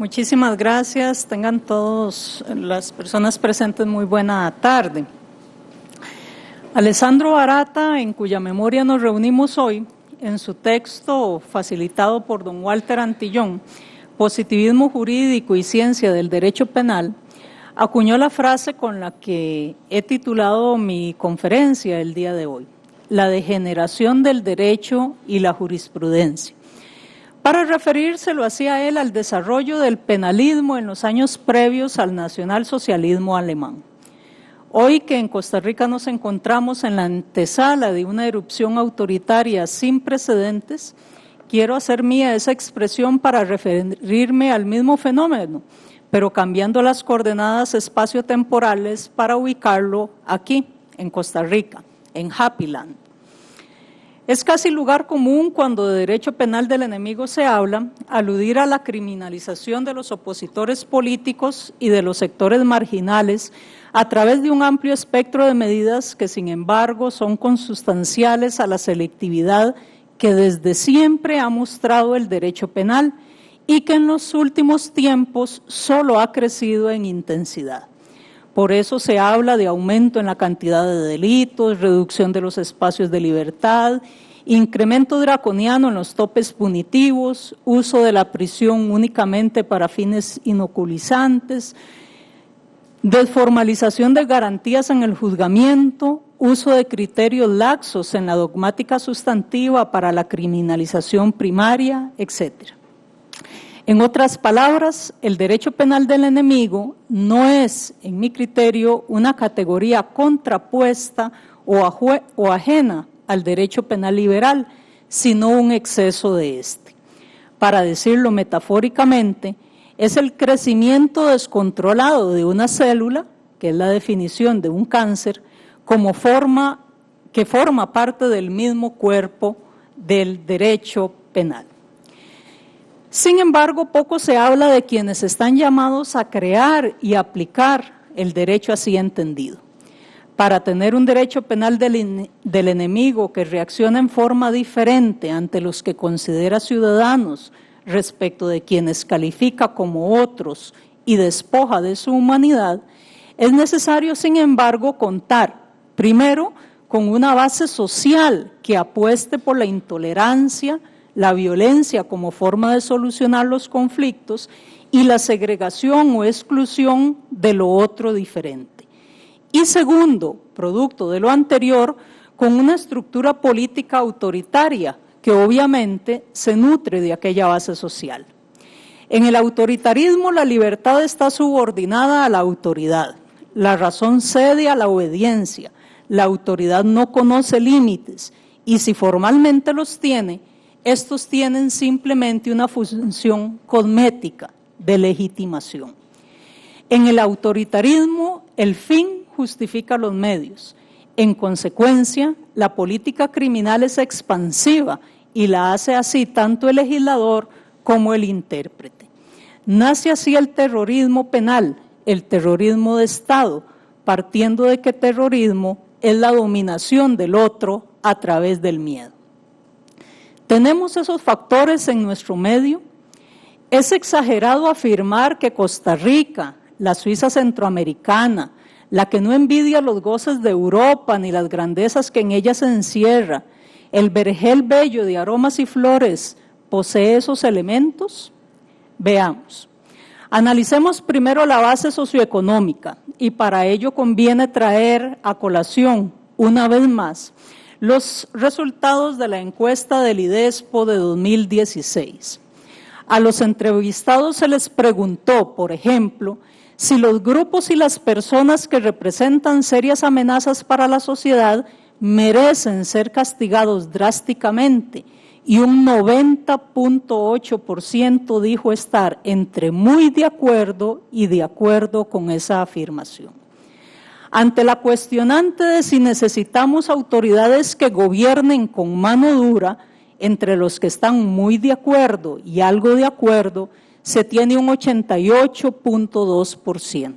Muchísimas gracias. Tengan todos las personas presentes muy buena tarde. Alessandro Barata, en cuya memoria nos reunimos hoy, en su texto facilitado por don Walter Antillón, Positivismo jurídico y ciencia del derecho penal, acuñó la frase con la que he titulado mi conferencia el día de hoy: la degeneración del derecho y la jurisprudencia. Para referirse, lo hacía él al desarrollo del penalismo en los años previos al nacionalsocialismo alemán. Hoy que en Costa Rica nos encontramos en la antesala de una erupción autoritaria sin precedentes, quiero hacer mía esa expresión para referirme al mismo fenómeno, pero cambiando las coordenadas espaciotemporales para ubicarlo aquí, en Costa Rica, en Happyland. Es casi lugar común cuando de derecho penal del enemigo se habla, aludir a la criminalización de los opositores políticos y de los sectores marginales a través de un amplio espectro de medidas que, sin embargo, son consustanciales a la selectividad que desde siempre ha mostrado el derecho penal y que en los últimos tiempos solo ha crecido en intensidad. Por eso se habla de aumento en la cantidad de delitos, reducción de los espacios de libertad, incremento draconiano en los topes punitivos, uso de la prisión únicamente para fines inoculizantes, desformalización de garantías en el juzgamiento, uso de criterios laxos en la dogmática sustantiva para la criminalización primaria, etc. En otras palabras, el derecho penal del enemigo no es, en mi criterio, una categoría contrapuesta o ajena al derecho penal liberal, sino un exceso de este. Para decirlo metafóricamente, es el crecimiento descontrolado de una célula, que es la definición de un cáncer, que forma parte del mismo cuerpo del derecho penal. Sin embargo, poco se habla de quienes están llamados a crear y aplicar el derecho así entendido. Para tener un derecho penal del enemigo que reacciona en forma diferente ante los que considera ciudadanos respecto de quienes califica como otros y despoja de su humanidad, es necesario, sin embargo, contar, primero, con una base social que apueste por la intolerancia, la violencia como forma de solucionar los conflictos y la segregación o exclusión de lo otro diferente. Y segundo, producto de lo anterior, con una estructura política autoritaria que obviamente se nutre de aquella base social. En el autoritarismo la libertad está subordinada a la autoridad, la razón cede a la obediencia, la autoridad no conoce límites y si formalmente los tiene, estos tienen simplemente una función cosmética de legitimación. En el autoritarismo, el fin justifica los medios. En consecuencia, la política criminal es expansiva y la hace así tanto el legislador como el intérprete. Nace así el terrorismo penal, el terrorismo de Estado, partiendo de que terrorismo es la dominación del otro a través del miedo. ¿Tenemos esos factores en nuestro medio? Es exagerado afirmar que Costa Rica, la Suiza centroamericana, la que no envidia los goces de Europa ni las grandezas que en ella se encierra, el vergel bello de aromas y flores, ¿posee esos elementos? Veamos. Analicemos primero la base socioeconómica y para ello conviene traer a colación, una vez más, los resultados de la encuesta del IDESPO de 2016. A los entrevistados se les preguntó, por ejemplo, si los grupos y las personas que representan serias amenazas para la sociedad merecen ser castigados drásticamente y un 90.8% dijo estar entre muy de acuerdo y de acuerdo con esa afirmación. Ante la cuestionante de si necesitamos autoridades que gobiernen con mano dura, entre los que están muy de acuerdo y algo de acuerdo, se tiene un 88.2%.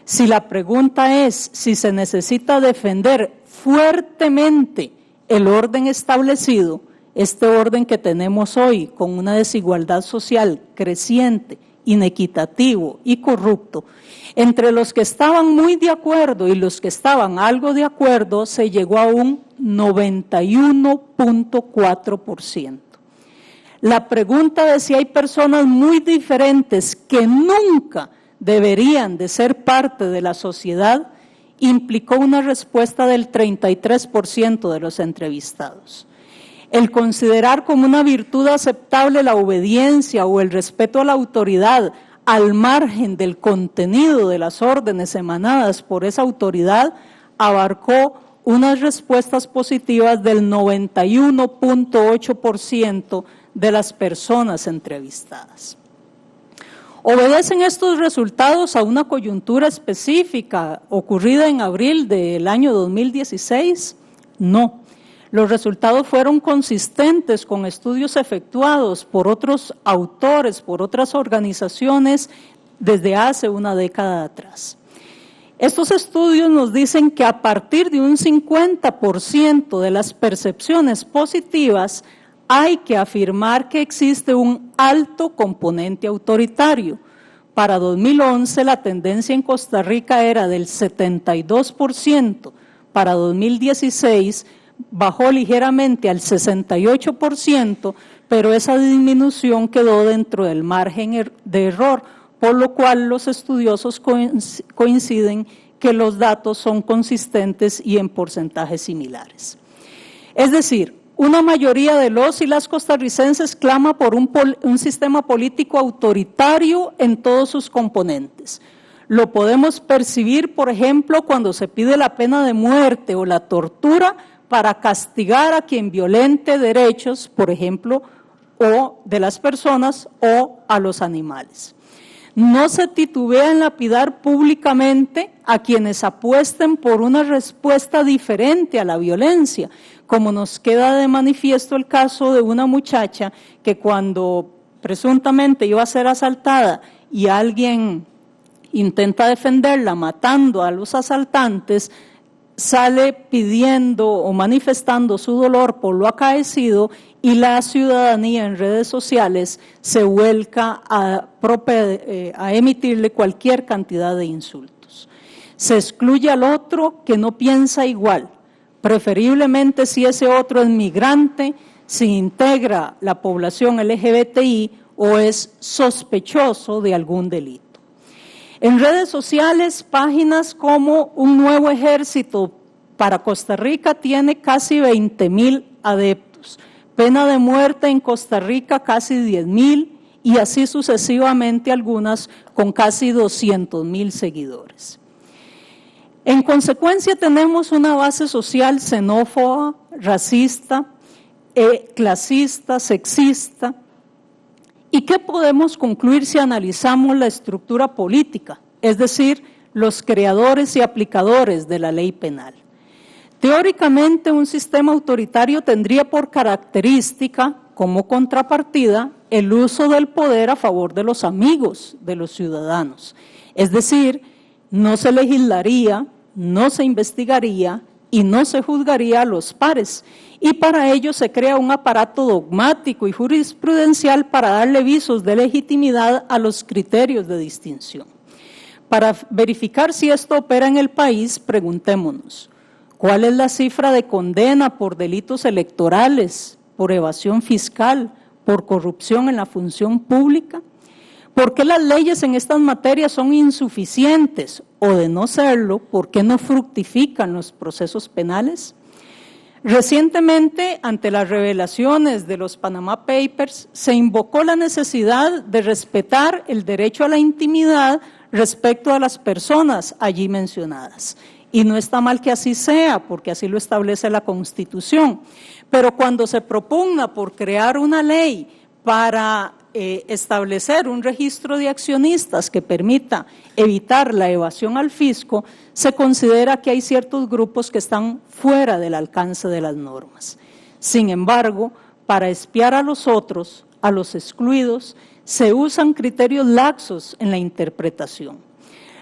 Si la pregunta es si se necesita defender fuertemente el orden establecido, este orden que tenemos hoy con una desigualdad social creciente inequitativo y corrupto, entre los que estaban muy de acuerdo y los que estaban algo de acuerdo, se llegó a un 91.4%. La pregunta de si hay personas muy diferentes que nunca deberían de ser parte de la sociedad implicó una respuesta del 33% de los entrevistados. El considerar como una virtud aceptable la obediencia o el respeto a la autoridad al margen del contenido de las órdenes emanadas por esa autoridad abarcó unas respuestas positivas del 91.8% de las personas entrevistadas. ¿Obedecen estos resultados a una coyuntura específica ocurrida en abril del año 2016? No. Los resultados fueron consistentes con estudios efectuados por otros autores, por otras organizaciones desde hace una década atrás. Estos estudios nos dicen que a partir de un 50% de las percepciones positivas hay que afirmar que existe un alto componente autoritario. Para 2011 la tendencia en Costa Rica era del 72%, para 2016 bajó ligeramente al 68%, pero esa disminución quedó dentro del margen de error, por lo cual los estudiosos coinciden que los datos son consistentes y en porcentajes similares. Es decir, una mayoría de los y las costarricenses clama por un sistema político autoritario en todos sus componentes. Lo podemos percibir, por ejemplo, cuando se pide la pena de muerte o la tortura para castigar a quien violente derechos, por ejemplo, o de las personas o a los animales. No se titubea en lapidar públicamente a quienes apuesten por una respuesta diferente a la violencia, como nos queda de manifiesto el caso de una muchacha que cuando presuntamente iba a ser asaltada y alguien intenta defenderla matando a los asaltantes, sale pidiendo o manifestando su dolor por lo acaecido y la ciudadanía en redes sociales se vuelca a emitirle cualquier cantidad de insultos. Se excluye al otro que no piensa igual, preferiblemente si ese otro es migrante, si integra la población LGBTI o es sospechoso de algún delito. En redes sociales, páginas como Un Nuevo Ejército para Costa Rica tiene casi 20,000 adeptos, pena de muerte en Costa Rica casi 10,000 y así sucesivamente algunas con casi 200,000 seguidores. En consecuencia tenemos una base social xenófoba, racista, clasista, sexista. ¿Y qué podemos concluir si analizamos la estructura política, es decir, los creadores y aplicadores de la ley penal? Teóricamente, un sistema autoritario tendría por característica, como contrapartida, el uso del poder a favor de los amigos de los ciudadanos. Es decir, no se legislaría, no se investigaría y no se juzgaría a los pares. Y para ello se crea un aparato dogmático y jurisprudencial para darle visos de legitimidad a los criterios de distinción. Para verificar si esto opera en el país, preguntémonos, ¿cuál es la cifra de condena por delitos electorales, por evasión fiscal, por corrupción en la función pública? ¿Por qué las leyes en estas materias son insuficientes? O de no serlo, ¿por qué no fructifican los procesos penales? Recientemente, ante las revelaciones de los Panama Papers, se invocó la necesidad de respetar el derecho a la intimidad respecto a las personas allí mencionadas. Y no está mal que así sea, porque así lo establece la Constitución. Pero cuando se propugna por crear una ley para establecer un registro de accionistas que permita evitar la evasión al fisco, se considera que hay ciertos grupos que están fuera del alcance de las normas. Sin embargo, para espiar a los otros, a los excluidos, se usan criterios laxos en la interpretación.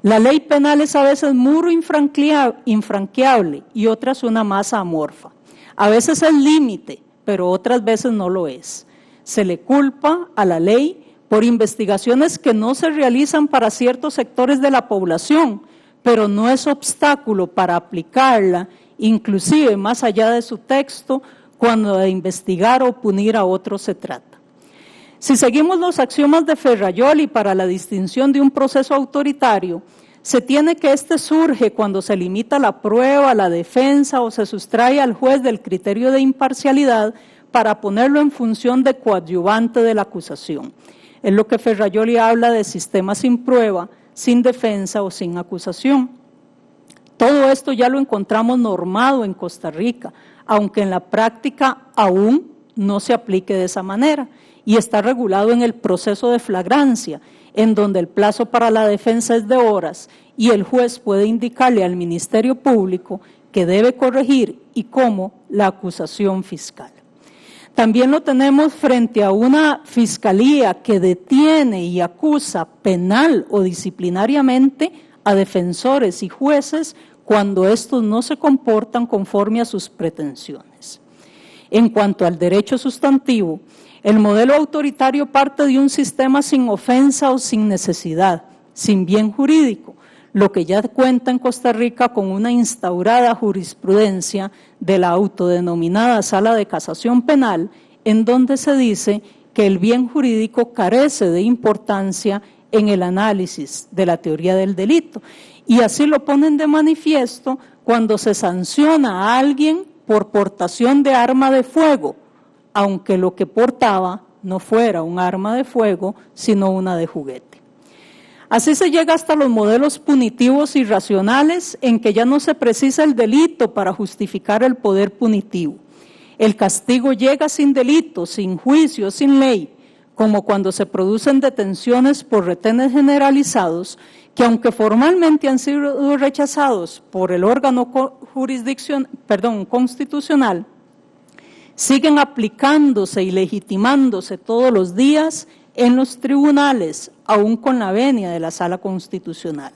La ley penal es a veces muro infranqueable y otras una masa amorfa. A veces es límite, pero otras veces no lo es. Se le culpa a la ley por investigaciones que no se realizan para ciertos sectores de la población, pero no es obstáculo para aplicarla, inclusive más allá de su texto, cuando de investigar o punir a otros se trata. Si seguimos los axiomas de Ferrajoli para la distinción de un proceso autoritario, se tiene que este surge cuando se limita la prueba, la defensa o se sustrae al juez del criterio de imparcialidad para ponerlo en función de coadyuvante de la acusación. Es lo que Ferrajoli habla de sistema sin prueba, sin defensa o sin acusación. Todo esto ya lo encontramos normado en Costa Rica, aunque en la práctica aún no se aplique de esa manera, y está regulado en el proceso de flagrancia, en donde el plazo para la defensa es de horas y el juez puede indicarle al Ministerio Público que debe corregir y cómo la acusación fiscal. También lo tenemos frente a una fiscalía que detiene y acusa penal o disciplinariamente a defensores y jueces cuando estos no se comportan conforme a sus pretensiones. En cuanto al derecho sustantivo, el modelo autoritario parte de un sistema sin ofensa o sin necesidad, sin bien jurídico, lo que ya cuenta en Costa Rica con una instaurada jurisprudencia de la autodenominada Sala de Casación Penal, en donde se dice que el bien jurídico carece de importancia en el análisis de la teoría del delito. Y así lo ponen de manifiesto cuando se sanciona a alguien por portación de arma de fuego, aunque lo que portaba no fuera un arma de fuego, sino una de juguete. Así se llega hasta los modelos punitivos y racionales en que ya no se precisa el delito para justificar el poder punitivo. El castigo llega sin delito, sin juicio, sin ley, como cuando se producen detenciones por retenes generalizados que aunque formalmente han sido rechazados por el órgano constitucional, siguen aplicándose y legitimándose todos los días en los tribunales, aún con la venia de la Sala Constitucional.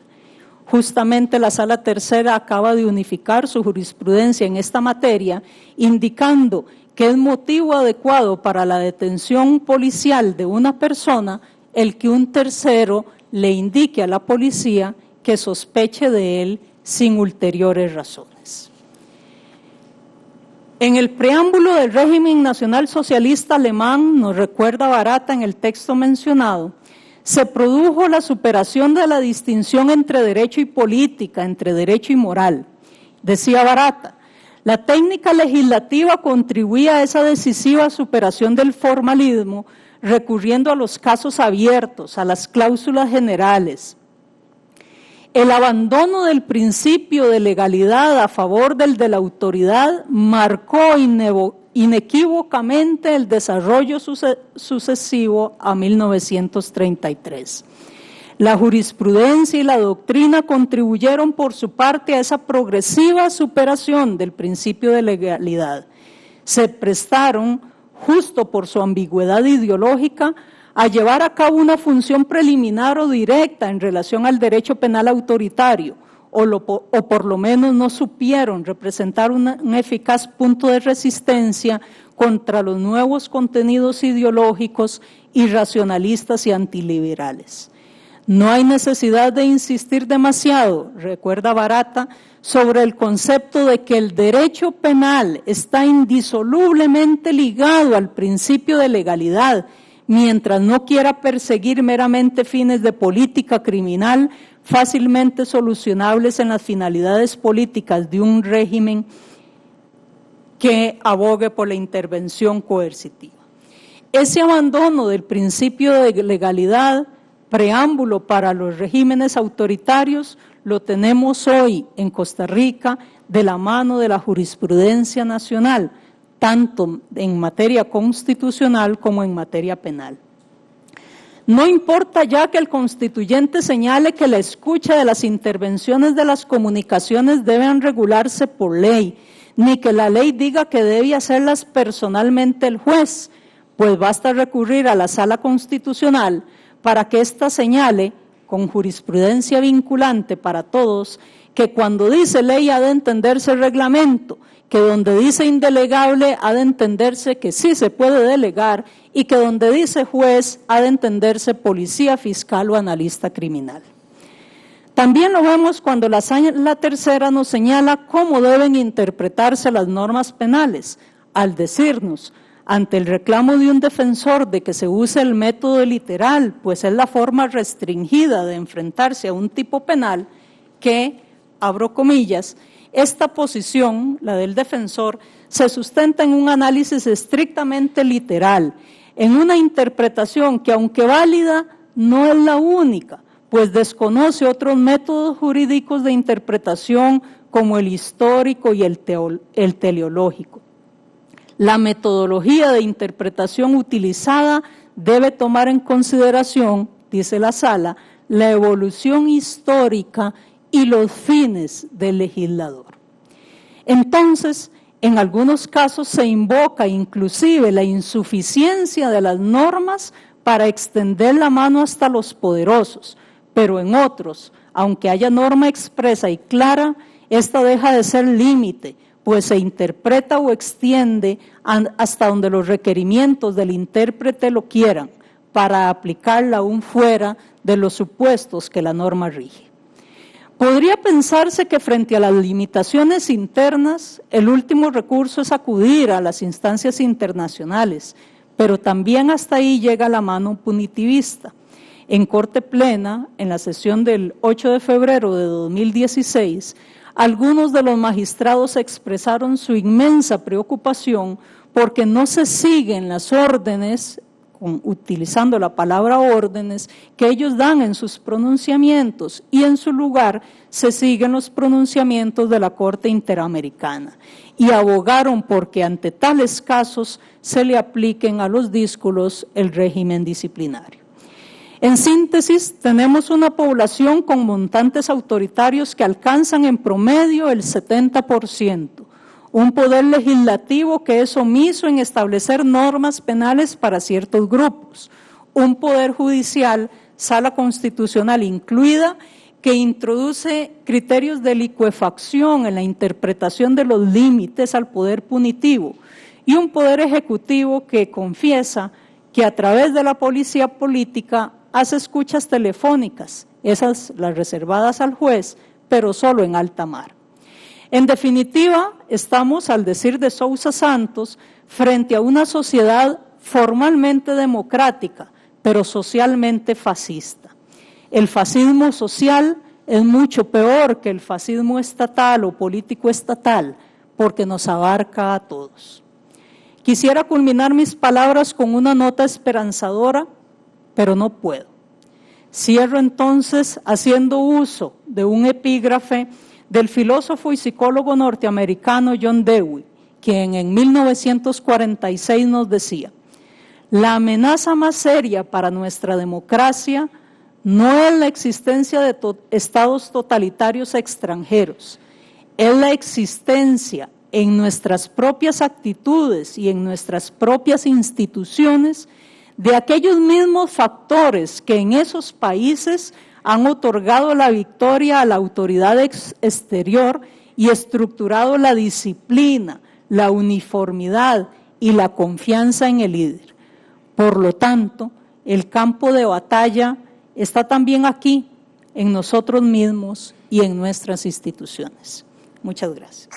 Justamente la Sala Tercera acaba de unificar su jurisprudencia en esta materia, indicando que es motivo adecuado para la detención policial de una persona el que un tercero le indique a la policía que sospeche de él sin ulteriores razones. En el preámbulo del régimen nacional socialista alemán, nos recuerda Barata en el texto mencionado, se produjo la superación de la distinción entre derecho y política, entre derecho y moral. Decía Barata, la técnica legislativa contribuía a esa decisiva superación del formalismo, recurriendo a los casos abiertos, a las cláusulas generales. El abandono del principio de legalidad a favor del de la autoridad marcó inequívocamente el desarrollo sucesivo a 1933. La jurisprudencia y la doctrina contribuyeron por su parte a esa progresiva superación del principio de legalidad. Se prestaron, justo por su ambigüedad ideológica, a llevar a cabo una función preliminar o directa en relación al derecho penal autoritario, o por lo menos no supieron representar un eficaz punto de resistencia contra los nuevos contenidos ideológicos irracionalistas y antiliberales. No hay necesidad de insistir demasiado, recuerda Barata, sobre el concepto de que el derecho penal está indisolublemente ligado al principio de legalidad, mientras no quiera perseguir meramente fines de política criminal fácilmente solucionables en las finalidades políticas de un régimen que abogue por la intervención coercitiva. Ese abandono del principio de legalidad, preámbulo para los regímenes autoritarios, lo tenemos hoy en Costa Rica de la mano de la jurisprudencia nacional, tanto en materia constitucional como en materia penal. No importa ya que el constituyente señale que la escucha de las intervenciones de las comunicaciones deben regularse por ley, ni que la ley diga que debe hacerlas personalmente el juez, pues basta recurrir a la Sala Constitucional para que ésta señale, con jurisprudencia vinculante para todos, que cuando dice ley ha de entenderse reglamento, que donde dice indelegable ha de entenderse que sí se puede delegar y que donde dice juez ha de entenderse policía, fiscal o analista criminal. También lo vemos cuando la tercera nos señala cómo deben interpretarse las normas penales, al decirnos, ante el reclamo de un defensor de que se use el método literal, pues es la forma restringida de enfrentarse a un tipo penal, que, abro comillas, esta posición, la del defensor, se sustenta en un análisis estrictamente literal, en una interpretación que, aunque válida, no es la única, pues desconoce otros métodos jurídicos de interpretación como el histórico y el teleológico. La metodología de interpretación utilizada debe tomar en consideración, dice la Sala, la evolución histórica y los fines del legislador. Entonces, en algunos casos se invoca inclusive la insuficiencia de las normas para extender la mano hasta los poderosos, pero en otros, aunque haya norma expresa y clara, esta deja de ser límite, pues se interpreta o extiende hasta donde los requerimientos del intérprete lo quieran, para aplicarla aún fuera de los supuestos que la norma rige. Podría pensarse que frente a las limitaciones internas, el último recurso es acudir a las instancias internacionales, pero también hasta ahí llega la mano punitivista. En Corte Plena, en la sesión del 8 de febrero de 2016, algunos de los magistrados expresaron su inmensa preocupación porque no se siguen las órdenes, utilizando la palabra órdenes, que ellos dan en sus pronunciamientos, y en su lugar se siguen los pronunciamientos de la Corte Interamericana, y abogaron porque ante tales casos se le apliquen a los díscolos el régimen disciplinario. En síntesis, tenemos una población con montantes autoritarios que alcanzan en promedio el 70%, un poder legislativo que es omiso en establecer normas penales para ciertos grupos, un poder judicial, sala constitucional incluida, que introduce criterios de licuefacción en la interpretación de los límites al poder punitivo, y un poder ejecutivo que confiesa que a través de la policía política hace escuchas telefónicas, esas las reservadas al juez, pero solo en alta mar. En definitiva, estamos, al decir de Sousa Santos, frente a una sociedad formalmente democrática, pero socialmente fascista. El fascismo social es mucho peor que el fascismo estatal o político estatal, porque nos abarca a todos. Quisiera culminar mis palabras con una nota esperanzadora, pero no puedo. Cierro entonces haciendo uso de un epígrafe del filósofo y psicólogo norteamericano John Dewey, quien en 1946 nos decía: la amenaza más seria para nuestra democracia no es la existencia de estados totalitarios extranjeros, es la existencia en nuestras propias actitudes y en nuestras propias instituciones de aquellos mismos factores que en esos países han otorgado la victoria a la autoridad exterior y estructurado la disciplina, la uniformidad y la confianza en el líder. Por lo tanto, el campo de batalla está también aquí, en nosotros mismos y en nuestras instituciones. Muchas gracias.